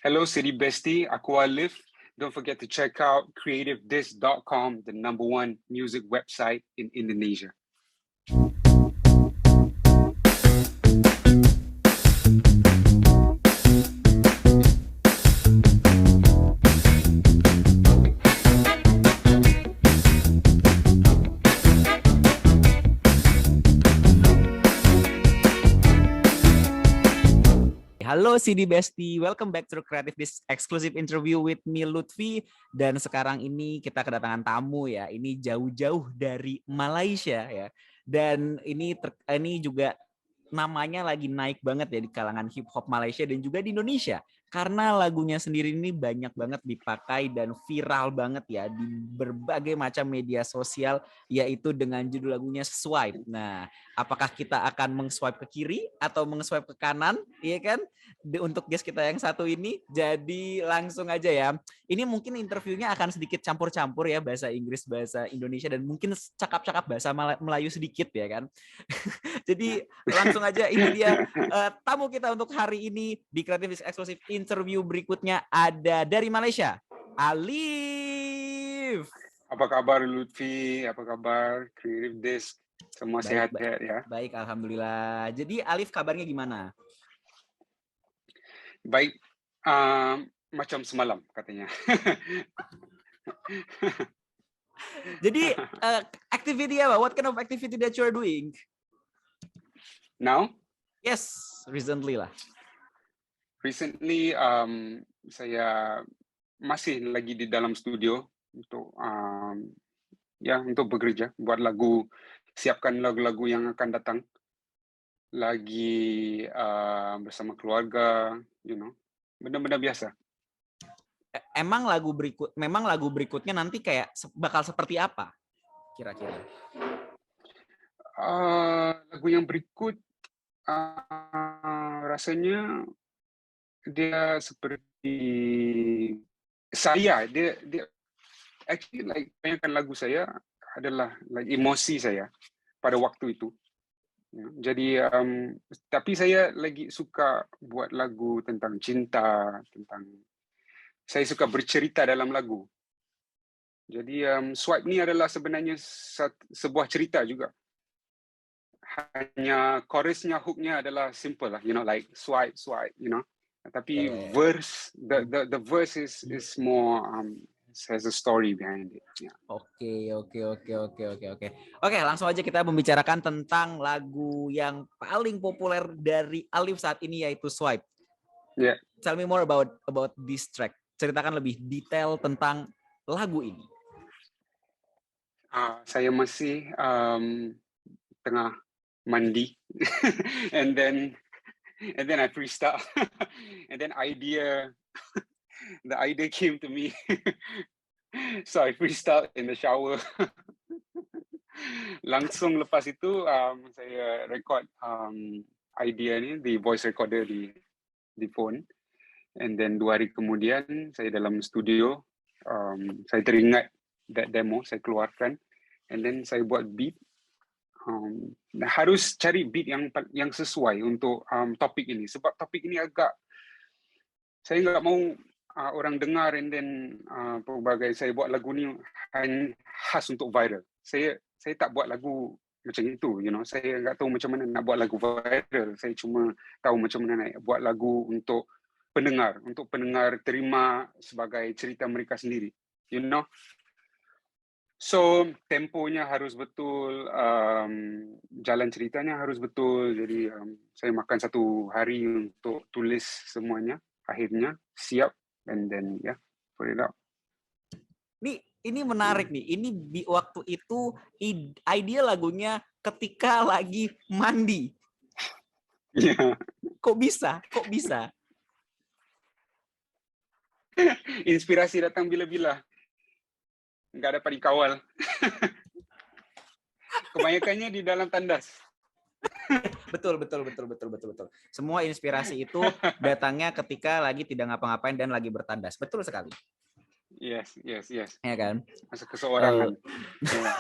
Hello, City Bestie. Aku Alif. Don't forget to check out creativedisc.com, the #1 music website in Indonesia. Halo CD Bestie, welcome back to Creative This exclusive interview with me Lutfi. Dan sekarang ini kita kedatangan tamu ya, ini jauh-jauh dari Malaysia ya. Dan ini juga namanya lagi naik banget ya di kalangan hip hop Malaysia dan juga di Indonesia. Karena lagunya sendiri ini banyak banget dipakai dan viral banget ya di berbagai macam media sosial, yaitu dengan judul lagunya Swipe. Nah, apakah kita akan meng-swipe ke kiri atau meng-swipe ke kanan, iya kan? Untuk guest kita yang satu ini, jadi langsung aja ya. Ini mungkin interviewnya akan sedikit campur-campur ya, bahasa Inggris, bahasa Indonesia, dan mungkin cakap-cakap bahasa Melayu sedikit ya kan. Jadi langsung aja, ini dia tamu kita untuk hari ini di Creative Exclusive interview berikutnya ada dari Malaysia, Alif. Apa kabar Lutfi? Apa kabar Creative Disc? Semua sehat ya? Baik, alhamdulillah. Jadi Alif kabarnya gimana? Baik, macam semalam katanya. Jadi activity apa? What kind of activity that you are doing? Now? Yes, recently lah. Recently, saya masih lagi di dalam studio untuk untuk bekerja, buat lagu, siapkan lagu-lagu yang akan datang. Lagi bersama keluarga, benda-benda biasa. Memang lagu berikutnya nanti kayak bakal seperti apa kira-kira? Lagu yang berikut rasanya dia seperti saya, dia actually like kebanyakan lagu saya adalah like emosi saya pada waktu itu. Jadi tapi saya lagi suka buat lagu tentang cinta, saya suka bercerita dalam lagu. Jadi Swipe ni adalah sebenarnya sebuah cerita juga. Hanya chorusnya, hooknya adalah simple lah, like swipe, Tapi verse, the verse is more has a story behind it. Yeah. Oke, langsung aja kita membicarakan tentang lagu yang paling populer dari Alif saat ini, yaitu Swipe. Yeah. Tell me more about this track. Ceritakan lebih detail tentang lagu ini. Saya masih tengah mandi and then I freestyle and then the idea came to me. So I freestyle in the shower. Langsung lepas itu saya record idea ni di voice recorder di phone, and then 2 hari kemudian saya dalam studio, saya teringat that demo, saya keluarkan, and then saya buat beat. Harus cari beat yang sesuai untuk topik ini, sebab topik ini saya nggak mau orang dengar and then pelbagai saya buat lagu ni khas untuk viral. Saya tak buat lagu macam itu, saya nggak tahu macam mana nak buat lagu viral. Saya cuma tahu macam mana nak buat lagu untuk pendengar terima sebagai cerita mereka sendiri, So temponya harus betul, jalan ceritanya harus betul. Jadi saya makan 1 hari untuk tulis semuanya. Akhirnya siap, and then put it out. Ini menarik nih. Ini di waktu itu ide lagunya ketika lagi mandi. Yeah. Kok bisa? Inspirasi datang bila-bila. Nggak dapat dikawal. Kebanyakannya di dalam tandas. Betul. Semua inspirasi itu datangnya ketika lagi tidak ngapa-ngapain dan lagi bertandas. Betul sekali. Yes. Ya kan? Masa keseorangan. Nah,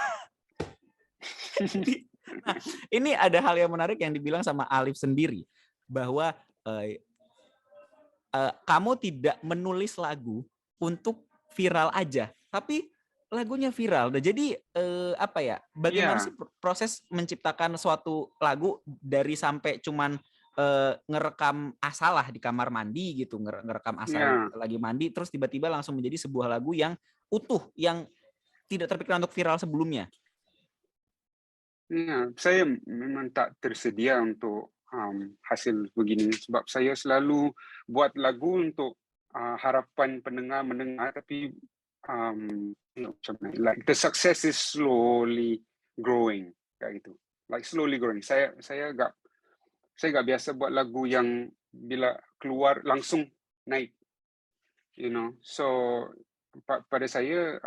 ini ada hal yang menarik yang dibilang sama Alif sendiri, bahwa kamu tidak menulis lagu untuk viral aja, tapi lagunya viral. Nah, jadi apa ya? Bagaimana Iya, sih proses menciptakan suatu lagu dari sampai cuman ngerekam asalah di kamar mandi gitu, ngerekam asal iya, lagi mandi, terus tiba-tiba langsung menjadi sebuah lagu yang utuh, yang tidak terpikirkan untuk viral sebelumnya. iya. Saya memang tak tersedia untuk hasil begini sebab saya selalu buat lagu untuk harapan pendengar mendengar, tapi macam mana, like the success is slowly growing kayak gitu. Like slowly growing. Saya gak biasa buat lagu yang bila keluar langsung naik, you know. So pada saya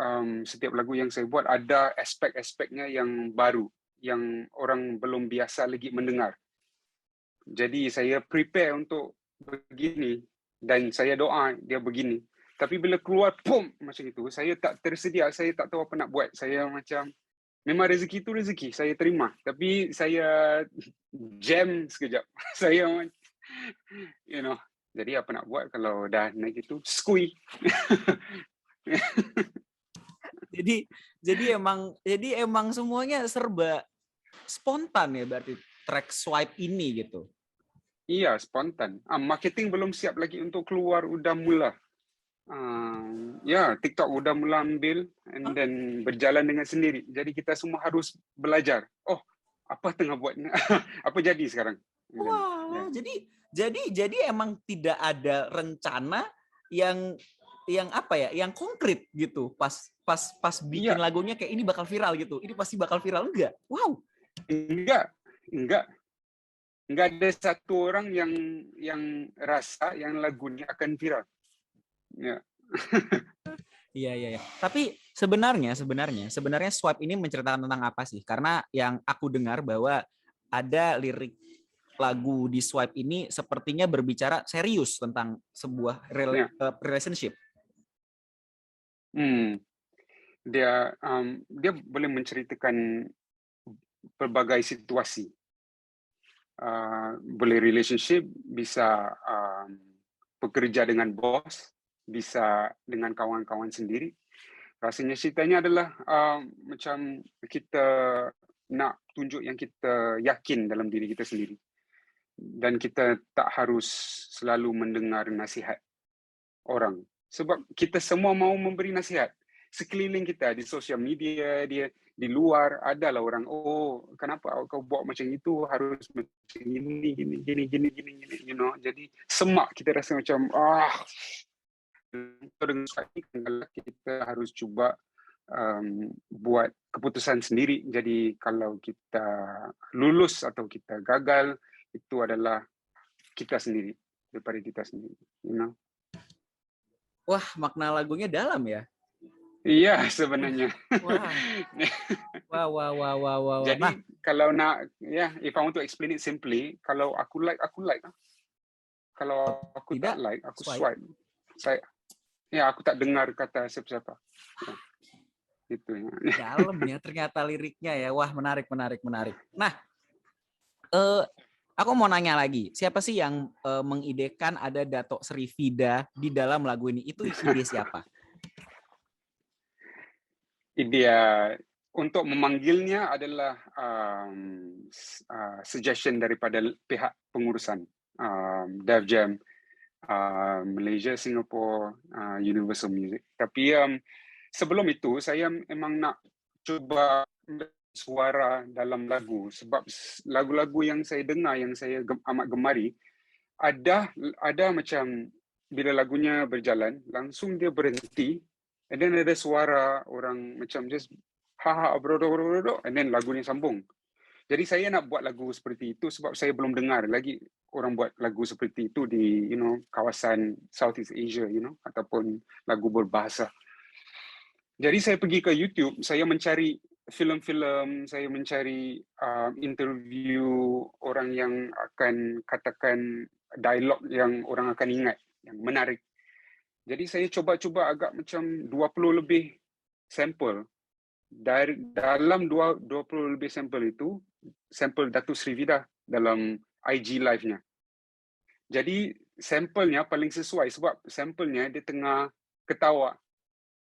setiap lagu yang saya buat ada aspek-aspeknya yang baru, yang orang belum biasa lagi mendengar. Jadi saya prepare untuk begini dan saya doa dia begini. Tapi bila keluar pum macam itu, saya tak tersedia, saya tak tahu apa nak buat. Saya macam memang rezeki itu rezeki, saya terima. Tapi saya jam sekejap. Saya you know, jadi apa nak buat kalau dah naik itu, skui. Jadi emang semuanya serba spontan ya, berarti track Swipe ini gitu. Iya, spontan. Marketing belum siap lagi untuk keluar, udah mula. Ya, TikTok udah mula ambil and then berjalan dengan sendiri. Jadi kita semua harus belajar. Oh, apa tengah buat? Apa jadi sekarang? And then, Wah, yeah. jadi emang tidak ada rencana yang apa ya, yang konkret gitu. Pas bikin Iya, lagunya kayak ini bakal viral gitu. Ini pasti bakal viral, enggak? Wow. enggak, enggak, enggak ada satu orang yang rasa yang lagunya akan viral. Ya. Iya. Tapi sebenarnya Swipe ini menceritakan tentang apa sih? Karena yang aku dengar bahwa ada lirik lagu di Swipe ini sepertinya berbicara serius tentang sebuah Ya. relationship. Dia boleh menceritakan berbagai situasi. Boleh relationship, bisa bekerja dengan bos, bisa dengan kawan-kawan sendiri. Rasanya ceritanya adalah macam kita nak tunjuk yang kita yakin dalam diri kita sendiri. Dan kita tak harus selalu mendengar nasihat orang. Sebab kita semua mau memberi nasihat. Sekeliling kita di sosial media, dia di luar adalah orang, oh kenapa kau buat macam itu, harus macam gini, you know. Jadi semak kita rasa macam dengan kita harus cuba buat keputusan sendiri. Jadi kalau kita lulus atau kita gagal, itu adalah kita sendiri, daripada kita sendiri, you know. Wah, makna lagunya dalam ya. Iya, sebenarnya. Wah. Jadi Nah, kalau nak, if I want to explain it simply, kalau aku like. Kalau aku tak tidak like, aku Swipe. swipe. Aku tak dengar kata siapa-siapa. Ya, itu ya. Dalam ya ternyata liriknya ya. Wah, menarik. Nah, aku mau nanya lagi. Siapa sih yang mengidekan ada Dato Sri Vida di dalam lagu ini? Itu ide siapa? Dia untuk memanggilnya adalah suggestion daripada pihak pengurusan Def Jam, Malaysia, Singapore, Universal Music. Tapi sebelum itu saya memang nak cuba suara dalam lagu, sebab lagu-lagu yang saya dengar, yang saya amat gemari, ada macam bila lagunya berjalan langsung dia berhenti, and then ada suara orang macam just bro, and then lagunya sambung. Jadi saya nak buat lagu seperti itu sebab saya belum dengar lagi orang buat lagu seperti itu di kawasan Southeast Asia, ataupun lagu berbahasa. Jadi saya pergi ke YouTube, saya mencari filem-filem, saya mencari interview orang yang akan katakan dialog yang orang akan ingat, yang menarik. Jadi saya cuba agak macam 20 lebih sampel. Dalam 20 lebih sampel itu, sampel Datuk Sri Vida dalam IG live-nya. Jadi sampelnya paling sesuai sebab sampelnya dia tengah ketawa,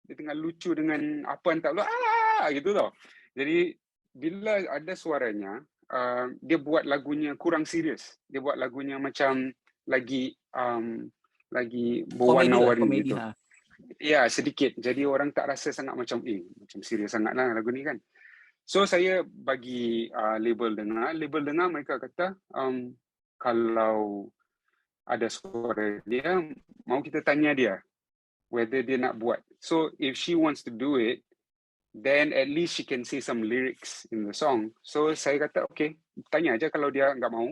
dia tengah lucu dengan apa entah gitu tau. Jadi bila ada suaranya, dia buat lagunya kurang serius. Dia buat lagunya macam lagi lagi Komedi lah, berwarna-warni komedi. gitu. Ya, sedikit. Jadi orang tak rasa sangat macam serius sangat lah lagu ni kan. So saya bagi label dengar mereka kata kalau ada suara dia, mau kita tanya dia whether dia nak buat. So if she wants to do it, then at least she can say some lyrics in the song. So saya kata okay, tanya aja. Kalau dia nggak mau,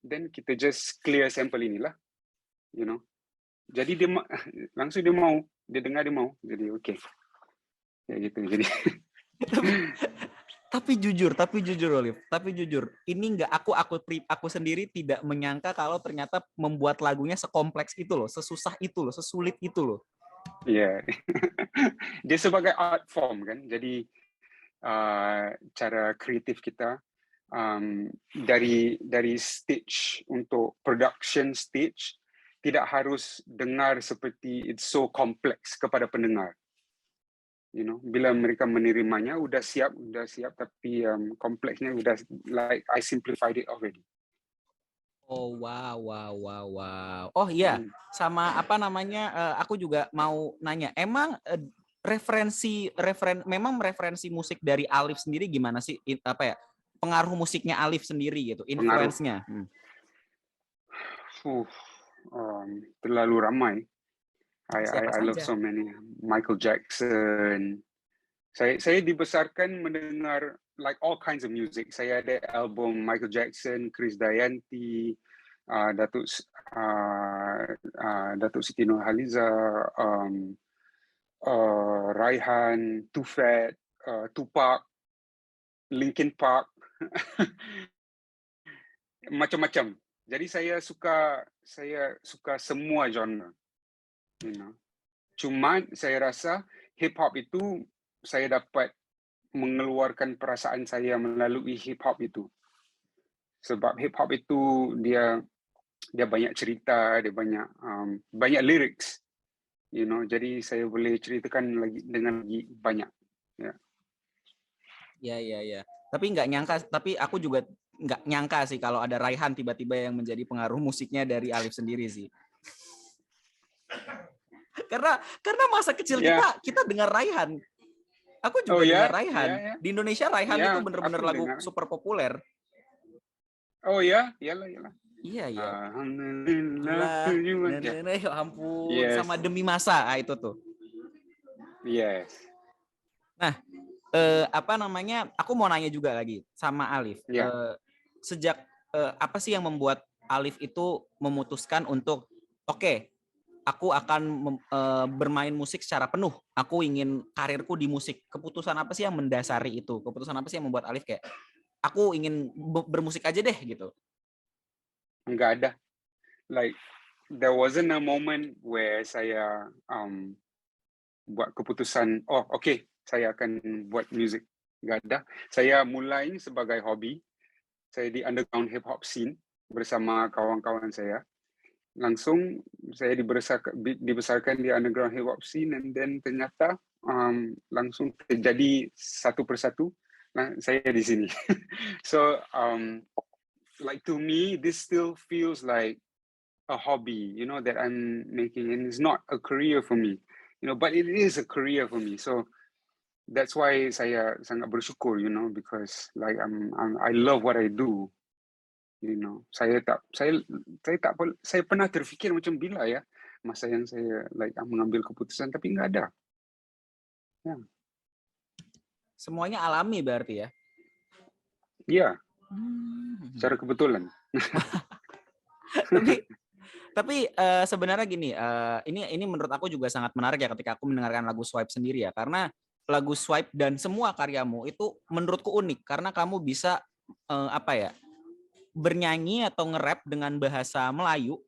then kita just clear sample inilah, you know. Jadi dia langsung dia mau, dia dengar dia mau. Jadi okay, ya gitu. Jadi Tapi jujur Olive, ini nggak aku sendiri tidak menyangka kalau ternyata membuat lagunya sekompleks itu loh, sesusah itu loh, sesulit itu loh. Iya, dia sebagai art form kan, jadi cara kreatif kita dari stage untuk production stage tidak harus dengar seperti it's so complex kepada pendengar. You know, bila mereka menerimanya udah siap tapi kompleksnya udah like I simplified it already. Oh wow. Oh iya, sama apa namanya? Aku juga mau nanya. Emang memang referensi musik dari Alif sendiri gimana sih? Apa ya? Pengaruh musiknya Alif sendiri gitu, influence-nya. Terlalu ramai. Siapa I love saja? so many. Michael Jackson. Saya dibesarkan mendengar like all kinds of music. Saya ada album Michael Jackson, Chris Dayanti, Datuk Siti Nurhaliza, Raihan, Tufat, Tupac, Linkin Park, macam-macam. Jadi saya suka semua genre, you know. Cuma saya rasa hip hop itu saya dapat mengeluarkan perasaan saya melalui hip hop itu. Sebab hip hop itu dia banyak cerita, dia banyak lyrics, you know. Jadi saya boleh ceritakan lagi dengan lagi banyak. Ya. Tapi aku juga nggak nyangka sih kalau ada Raihan tiba-tiba yang menjadi pengaruh musiknya dari Alif sendiri sih. Karena masa kecil kita dengar Raihan. Aku juga dengar Raihan. Di Indonesia Raihan itu benar-benar lagu super populer. Oh ya, iyalah. Iya. Alhamdulillah. Ya ampun, sama Demi Masa itu tuh. Yes. Nah, apa namanya? Aku mau nanya juga lagi sama Alif. Sejak apa sih yang membuat Alif itu memutuskan untuk aku akan bermain musik secara penuh. Aku ingin karirku di musik. Keputusan apa sih yang mendasari itu? Keputusan apa sih yang membuat Alif kayak aku ingin bermusik aja deh gitu? Enggak ada. Like there wasn't a moment where saya buat keputusan, saya akan buat musik. Enggak ada. Saya mulai sebagai hobi. Saya di underground hip hop scene bersama kawan-kawan saya. Langsung saya dibesarkan di underground hip hop scene, and then ternyata langsung terjadi satu persatu saya di sini. So like to me this still feels like a hobby, you know, that I'm making, and it's not a career for me, you know, but it is a career for me. So that's why saya sangat bersyukur, you know, because like I love what I do. You know, saya pernah terfikir macam bila ya masa yang saya like mengambil keputusan, tapi nggak ada. Ya. Semuanya alami berarti ya? Iya. Secara kebetulan. tapi sebenarnya gini, ini menurut aku juga sangat menarik ya ketika aku mendengarkan lagu Swipe sendiri ya, karena lagu Swipe dan semua karyamu itu menurutku unik karena kamu bisa bernyanyi atau nge-rap dengan bahasa Melayu,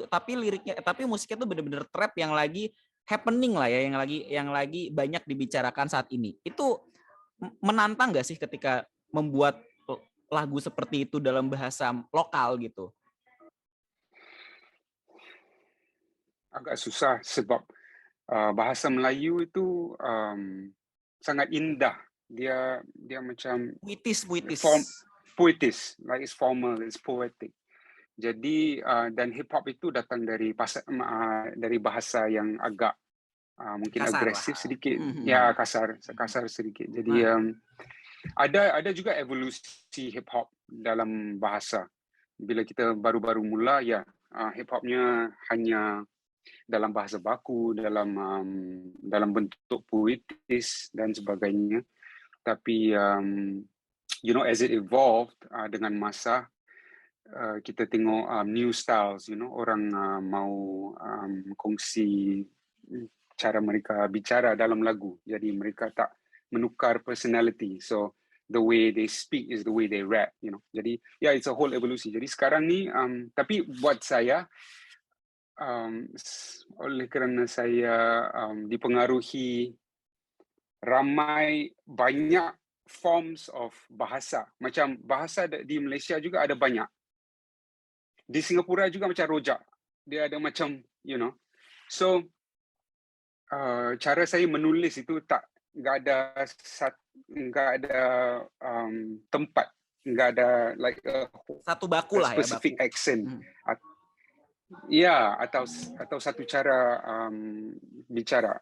tapi musiknya tuh bener-bener trap yang lagi happening lah ya, yang lagi banyak dibicarakan saat ini. Itu menantang nggak sih ketika membuat lagu seperti itu dalam bahasa lokal gitu? agak susah sebab bahasa Melayu itu sangat indah. Dia macam Puitis, puitis. form poetis, like it's formal, it's poetic. Jadi dan hip hop itu datang dari bahasa yang agak mungkin Kasar lah. agresif sedikit, ya kasar sedikit. Jadi ada juga evolusi hip hop dalam bahasa. Bila kita baru-baru mula, ya hip hopnya hanya dalam bahasa baku, dalam bentuk puitis dan sebagainya. Tapi as it evolved dengan masa, kita tengok new styles, orang mau kongsi cara mereka bicara dalam lagu. Jadi mereka tak menukar personality. So the way they speak is the way they rap, Jadi it's a whole evolusi. Jadi sekarang ni, tapi buat saya, oleh kerana saya dipengaruhi banyak forms of bahasa. Macam bahasa di Malaysia juga ada banyak. Di Singapura juga macam rojak. Dia ada macam, So, cara saya menulis itu nggak ada tempat, nggak ada like satu baku lah ya, specific baku. accent. Ya, atau satu cara bicara.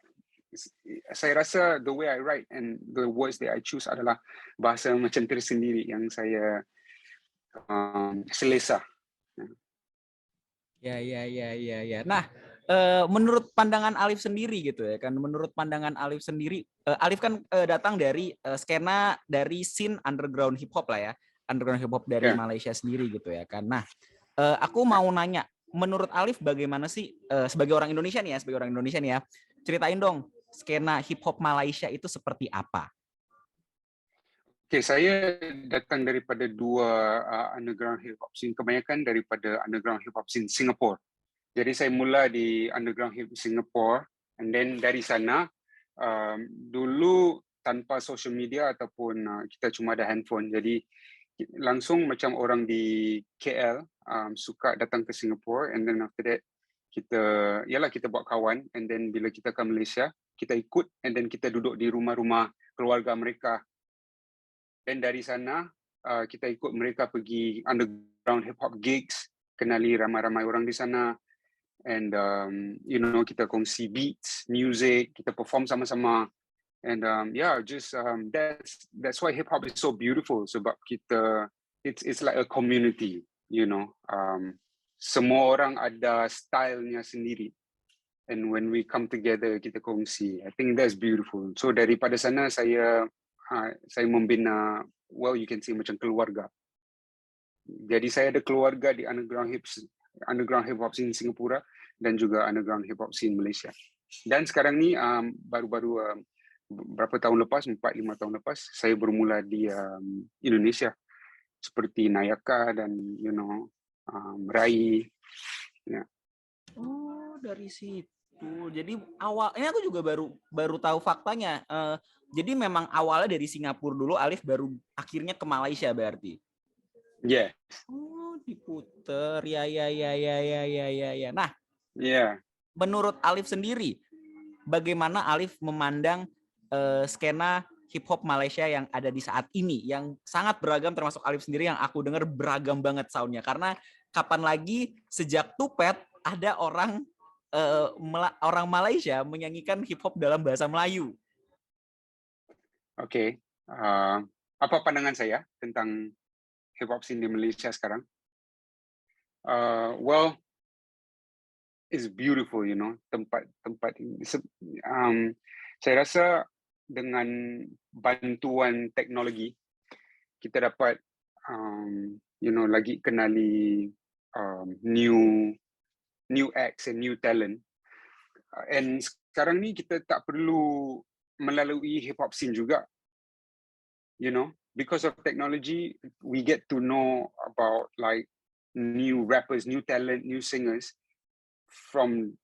Saya rasa the way I write and the words that I choose adalah bahasa macam tersendiri yang saya selesa. Ya. Nah, menurut pandangan Alif sendiri gitu ya kan, menurut pandangan Alif sendiri, Alif kan datang dari skena dari scene underground hip hop lah ya, underground hip hop dari Malaysia sendiri gitu ya kan. Nah, aku mau nanya, menurut Alif bagaimana sih sebagai orang Indonesia nih ya, ceritain dong skena hip hop Malaysia itu seperti apa? Okay, saya datang daripada dua underground hip hop scene, kebanyakan daripada underground hip hop scene Singapore. Jadi saya mula di underground hip Singapore, and then dari sana dulu tanpa social media ataupun kita cuma ada handphone, jadi langsung macam orang di KL suka datang ke Singapore, and then after that kita buat kawan, and then bila kita ke Malaysia kita ikut, and then kita duduk di rumah-rumah keluarga mereka, dan dari sana kita ikut mereka pergi underground hip hop gigs, kenali ramai-ramai orang di sana, and kita kongsi beats, music, kita perform sama-sama, and that's why hip hop is so beautiful, sebab it's like a community, semua orang ada stylenya sendiri, and when we come together kita kongsi. I think that's beautiful. So daripada sana saya membina, you can say macam keluarga. Jadi saya ada keluarga di underground hip hop scene Singapura dan juga underground hip hop scene Malaysia. Dan sekarang ni baru-baru berapa tahun lepas, 4-5 tahun lepas, saya bermula di Indonesia seperti Nayaka dan Rai. Yeah. Oh, dari situ. Jadi awalnya aku juga baru tahu faktanya. Jadi memang awalnya dari Singapura dulu, Alif baru akhirnya ke Malaysia berarti. Yes. Oh, diputer. Ya. Nah, menurut Alif sendiri, bagaimana Alif memandang skena hip hop Malaysia yang ada di saat ini, yang sangat beragam, termasuk Alif sendiri yang aku dengar beragam banget soundnya. Karena kapan lagi sejak Tupet ada orang Malaysia menyanyikan hip hop dalam bahasa Melayu. Oke. Apa pandangan saya tentang hip hop scene di Malaysia sekarang? It's beautiful, tempat ini. Saya rasa dengan bantuan teknologi kita dapat lagi kenali new acts and new talent, and sekarang ni kita tak perlu melalui hip hop scene juga, because of technology we get to know about like new rappers, new talent, new singers from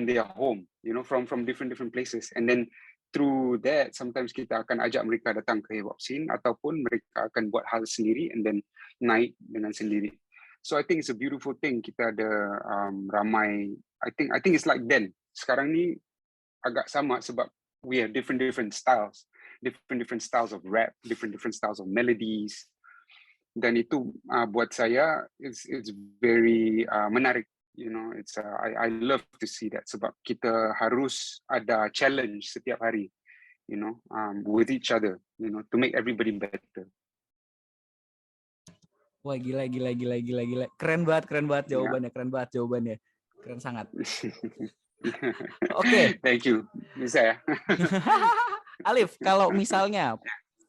their home, from different places, and then through that sometimes kita akan ajak mereka datang ke hip hop scene ataupun mereka akan buat hal sendiri and then naik dengan sendiri. So I think it's a beautiful thing kita ada ramai. I think it's like then. Sekarang ni agak sama sebab we have different styles, different styles of rap, different styles of melodies. Dan itu buat saya it's very menarik. You know, it's I love to see that sebab kita harus ada challenge setiap hari. You know, with each other. You know, to make everybody better. Wah, gila. Keren banget jawabannya, Keren sangat. Oke. Thank you. Bisa ya. Alif, kalau misalnya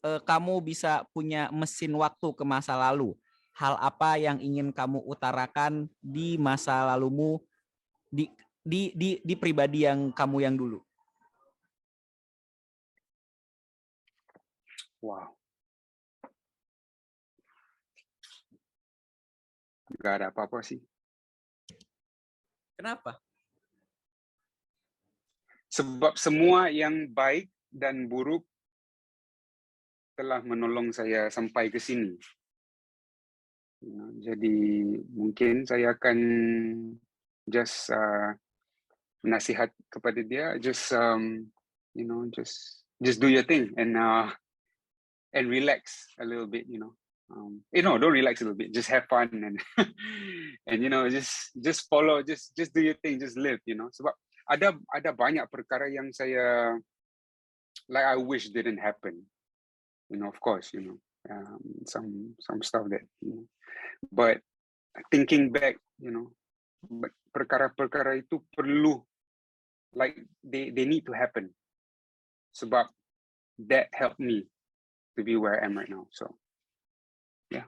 kamu bisa punya mesin waktu ke masa lalu, hal apa yang ingin kamu utarakan di masa lalumu di pribadi yang kamu yang dulu? Wow. Gak ada apa-apa sih. Kenapa? Sebab semua yang baik dan buruk telah menolong saya sampai ke sini. Jadi mungkin saya akan just nasihat kepada dia, just you know, just do your thing and relax a little bit, you know. Don't relax a little bit, just have fun and and you know, just follow, just do your thing, just live, you know. Sebab ada banyak perkara yang saya like I wish didn't happen, you know. Of course, you know, some stuff that, you know, but thinking back, you know, perkara-perkara itu perlu, like they need to happen sebab that helped me to be where I am right now. So yeah.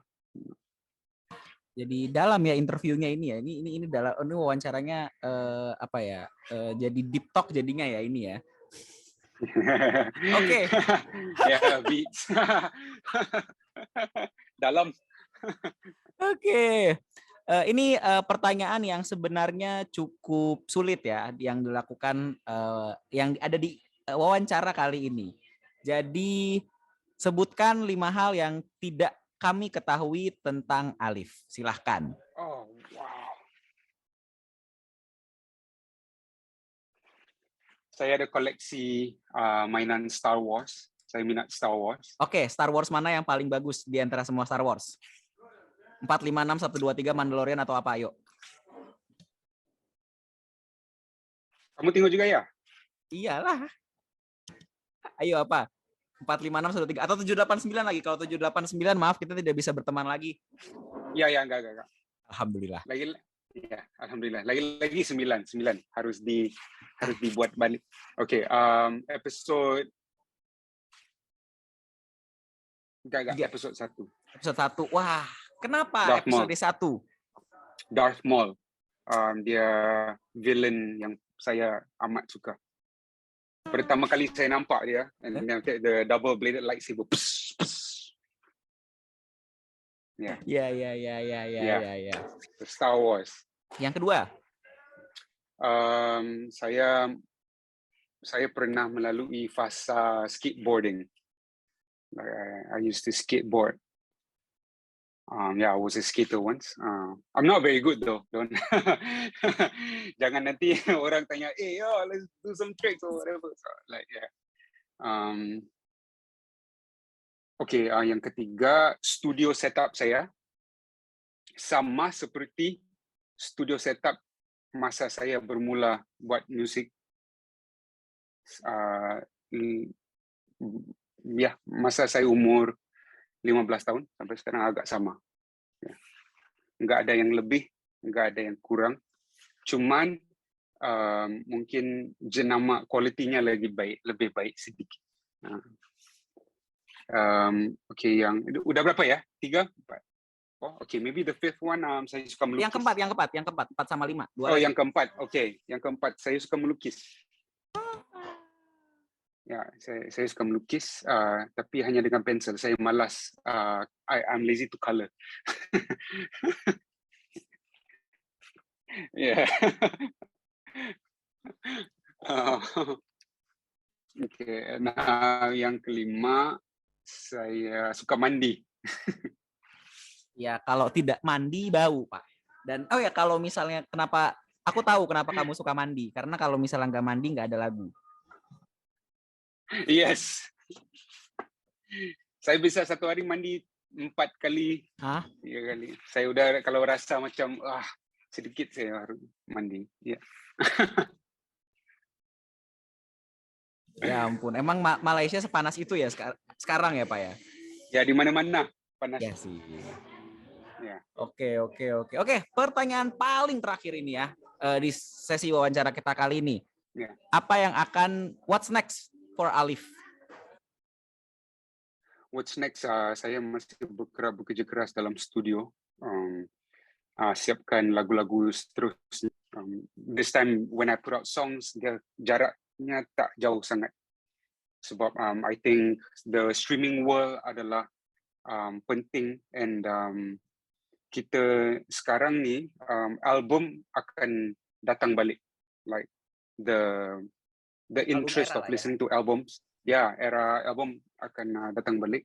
Jadi dalam ya interviewnya ini ya. Ini dalam ini wawancaranya apa ya? Jadi deep talk jadinya ya ini ya. Oke. Ya, beats. Dalam. Oke. Ini pertanyaan yang sebenarnya cukup sulit ya yang dilakukan yang ada di wawancara kali ini. Jadi sebutkan 5 hal yang tidak kami ketahui tentang Alif. Silahkan. Oh, wow. Saya ada koleksi mainan Star Wars. Saya minat Star Wars. Oke, Star Wars mana yang paling bagus di antara semua Star Wars? 4, 5, 6, 1, 2, 3, Mandalorian atau apa? Ayo. Kamu tengok juga ya? Iyalah. Ayo apa? 4, 5, 6, 1, 3 atau 789 lagi. Kalau 789 maaf kita tidak bisa berteman lagi. Ya, enggak. Alhamdulillah. Alhamdulillah. Lagi 9 harus dibuat balik. Oke, episode episode 1. Episode 1. Wah, kenapa Darth episode 1? Darth Maul. Dia villain yang saya amat suka. Pertama kali saya nampak dia, and then the double bladed lightsaber. Ya. Star Wars. Yang kedua, saya pernah melalui fasa skateboarding. I used to skateboard. I was a skater once. I'm not very good though. Don't. Jangan nanti orang tanya, let's do some tricks or whatever. So, like, yeah. Okay, yang ketiga, studio setup saya sama seperti studio setup masa saya bermula buat musik. Masa saya umur 15 tahun sampai sekarang agak sama. Ya. Nggak ada yang lebih, nggak ada yang kurang. Cuman mungkin jenama kualitinya lebih baik sedikit. Okay, yang udah berapa ya? 3, 4. Oh, okay, maybe the 5th one saya suka melukis. Yang keempat, 4 sama 5. 2 oh, lagi. Yang keempat. Okay, yang keempat saya suka melukis. Ya, saya suka melukis, tapi hanya dengan pensel. Saya malas. I'm lazy to color. Yeah. Okay. Nah, yang kelima saya suka mandi. Ya, kalau tidak mandi bau, Pak. Dan oh ya, kalau misalnya aku tahu kenapa kamu suka mandi. Karena kalau misalnya nggak mandi nggak ada lagu. Yes. Saya bisa satu hari mandi 4 kali, Hah? 3 kali. Saya udah kalau rasa macam sedikit saya harus mandi. Ya. Ya ampun, emang Malaysia sepanas itu ya sekarang ya Pak ya? Ya di mana-mana panas. Ya sih. Ya. Oke, pertanyaan paling terakhir ini ya di sesi wawancara kita kali ini. Ya. Apa yang what's next for Alif? What's next? Saya masih bekerja keras dalam studio. Siapkan lagu-lagu seterusnya. This time when I put out songs, jaraknya tak jauh sangat. Sebab I think the streaming world adalah penting, and kita sekarang ni album akan datang balik, like the interest of listening to albums. Era album akan datang balik,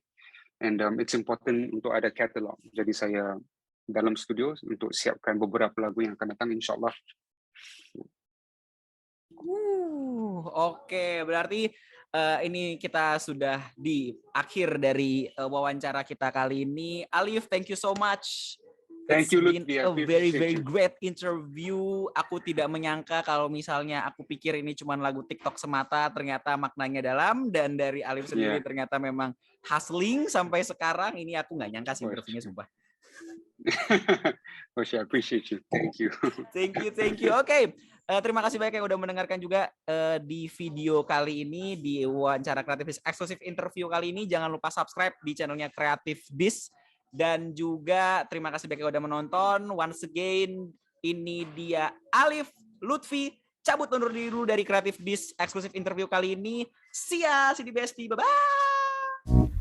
and it's important untuk ada catalog. Jadi saya dalam studio untuk siapkan beberapa lagu yang akan datang, insyaAllah. Oke, berarti ini kita sudah di akhir dari wawancara kita kali ini. Alif, thank you so much. Thank you, Lutfi. A very great interview. Aku tidak menyangka kalau misalnya aku pikir ini cuma lagu TikTok semata, ternyata maknanya dalam, dan dari Alif sendiri ternyata memang hustling sampai sekarang. Ini aku nggak nyangka sih interviewnya, sumpah. I appreciate you. Thank you. Thank you. Oke. Terima kasih banyak yang udah mendengarkan juga di video kali ini, di wawancara Kreatif eksklusif interview kali ini. Jangan lupa subscribe di channelnya Kreatif Dis. Dan juga terima kasih banyak yang udah menonton. Once again, ini dia Alif Lutfi. Cabut undur diri dulu dari Kreatif Dis eksklusif interview kali ini. See ya, Sidi Besti. Bye-bye.